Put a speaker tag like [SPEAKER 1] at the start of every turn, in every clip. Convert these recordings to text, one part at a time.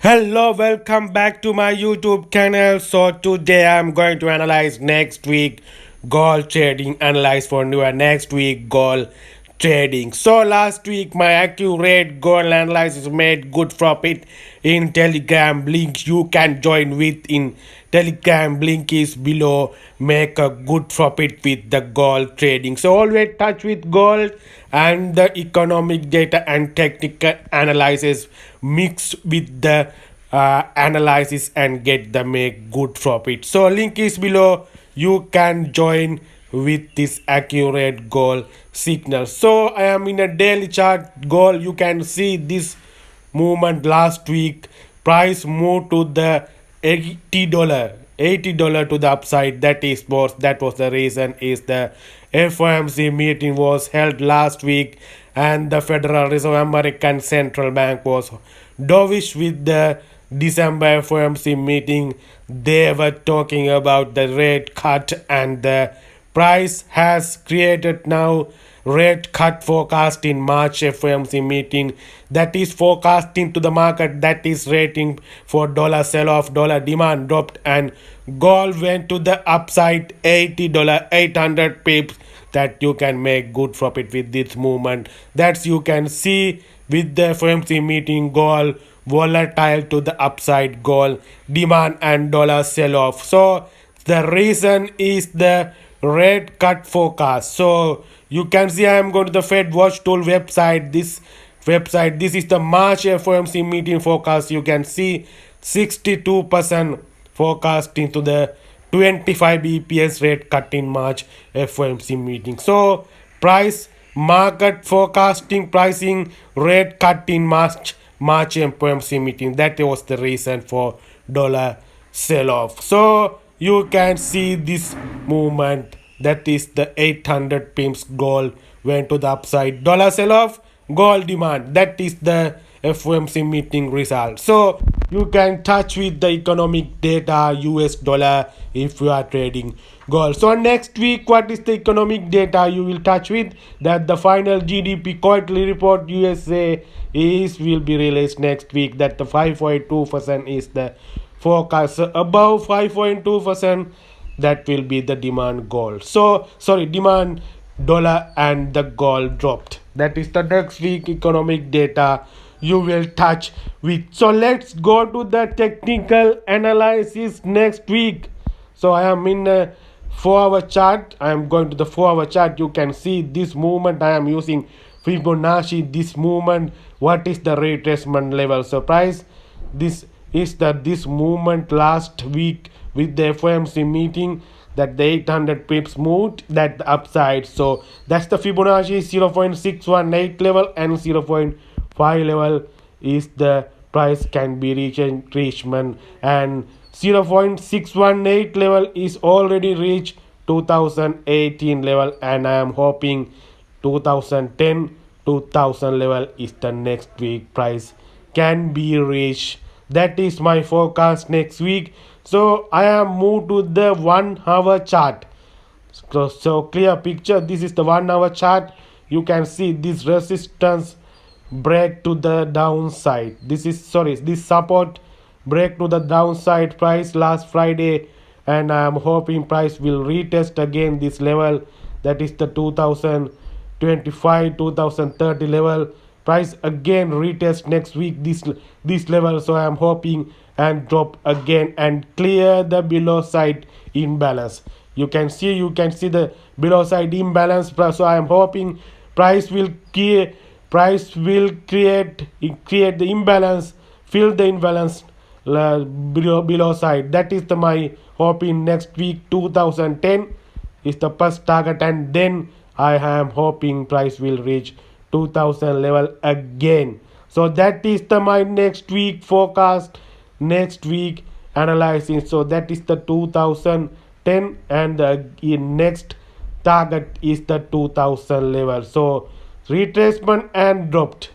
[SPEAKER 1] Hello, welcome back to my YouTube channel. So today I'm going to analyze next week gold trading, analyze for new next week gold trading. So last week my accurate gold analysis made good profit in Telegram. Link you can join with in Telegram, link is below. Make a good profit with the gold trading. So always touch with gold and the economic data and technical analysis mix with the analysis and get the make good profit. So link is below. You can join with this accurate goal signal. So I am in a daily chart goal. You can see this movement last week. Price moved to the $80 to the upside. That was the reason is the FOMC meeting was held last week, and the Federal Reserve American Central Bank was dovish with the December FOMC meeting. They were talking about the rate cut, and the price has created now rate cut forecast in March FOMC meeting. That is forecasting to the market, that is rating for dollar sell off, dollar demand dropped, and gold went to the upside $80, 800 pips. That you can make good profit with this movement. That's you can see with the FOMC meeting gold volatile to the upside, gold demand and dollar sell off. So the reason is the rate cut forecast. So you can see I am going to the Fed Watch Tool website. This is the March FOMC meeting forecast. You can see 62% forecasting to the 25 bps rate cut in March FOMC meeting. So price market forecasting pricing rate cut in March FOMC meeting. That was the reason for dollar sell off. So you can see this movement, that is the 800 pips gold went to the upside, dollar sell off, gold demand. That is the FOMC meeting result. So you can touch with the economic data US dollar if you are trading gold. So next week, what is the economic data you will touch with? That the final GDP quarterly report USA is will be released next week. That the 5.2% is the forecast. So above 5.2%, that will be the demand gold. So sorry, demand dollar and the gold dropped. That is the next week economic data you will touch with. So let's go to the technical analysis next week. So I am in a 4-hour chart. I am going to the 4-hour chart. You can see this movement. I am using Fibonacci. This movement, what is the retracement level? So price, this is that this movement last week with the FOMC meeting, that the 800 pips moved that upside. So that's the Fibonacci 0.618 level, and 0.5 level is the price can be reachment, and 0.618 level is already reached 2018 level, and I am hoping 2010 2000 level is the next week price can be reached. That is my forecast next week. So I am moved to the 1-hour chart. So clear picture. This is the 1-hour chart. You can see this resistance break to the downside. This support break to the downside price last Friday, and I am hoping price will retest again this level, that is the 2025 2030 level. Price again retest next week this level. So I am hoping and drop again and clear the below side imbalance. You can see the below side imbalance. So I am hoping price will create the imbalance, fill the imbalance below side. That is my hope in next week. 2010 is the first target, and then I am hoping price will reach 2000 level again. So that is my next week forecast, next week analyzing. So that is the 2010, and the next target is the 2000 level. So retracement and dropped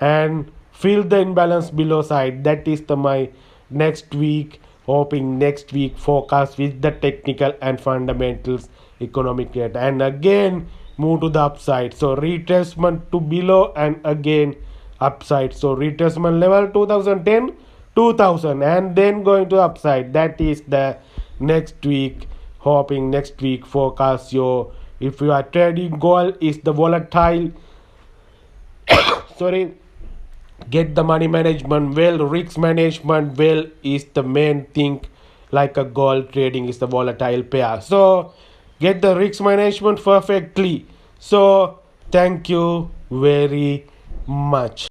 [SPEAKER 1] and fill the imbalance below side. That is my next week, hoping next week forecast with the technical and fundamentals economic data, and again move to the upside. So retracement to below and again upside. So retracement level 2010, 2000 and then going to upside. That is the next week, hoping next week forecast. Your if you are trading gold is the volatile, sorry, get the money management well, risk management well is the main thing. Like a gold trading is the volatile pair, so get the risk management perfectly. So thank you very much.